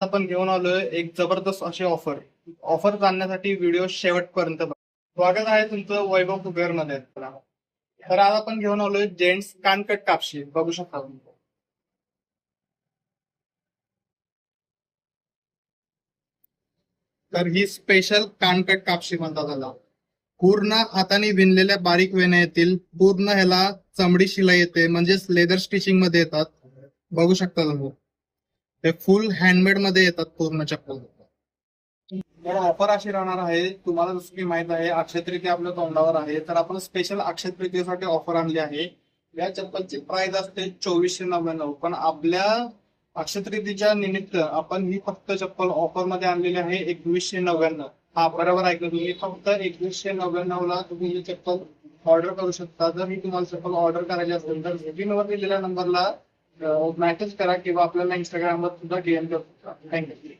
आपण घेऊन आलोय एक जबरदस्त अशी ऑफर. ऑफर जाणण्यासाठी व्हिडिओ शेवटपर्यंत बघा. स्वागत आहे तुमचं वैभव कुबेर मध्ये. तर आज आपण घेऊन आलोय जेंट्स कानकट कापशी. बघू शकता तुम्ही. तर ही स्पेशल कानकट कापशी म्हणतात त्याला. पूर्ण हाताने विणलेल्या बारीक वेण्या येतील. पूर्ण ह्याला चमडी शिलाई येते, म्हणजेच लेदर स्टिचिंग मध्ये येतात. बघू शकता तुम्ही. ते फुल हँडमेड मध्ये येतात पूर्ण चप्पल. तर ऑफर अशी राहणार आहे, तुम्हाला जसं की माहित आहे अक्षय तृतीया आपल्या तोंडावर आहे, तर आपण स्पेशल अक्षय तृतीयेसाठी ऑफर आणली आहे. या चप्पलची प्राइस असते 2499, पण आपल्या अक्षय तृतीयेच्या निमित्त आपण ही फक्त चप्पल ऑफर मध्ये आणलेली आहे 2199. हा बरोबर ऐकलं तुम्ही, फक्त 2199 ला तुम्ही ही चप्पल ऑर्डर करू शकता. जर ही तुम्हाला चप्पल ऑर्डर करायची असेल तर स्क्रीनवर दिलेल्या नंबरला मेसेज करा किंवा आपल्याला इंस्टाग्रामवर सुद्धा डीएम करू शकता. थँक्यू.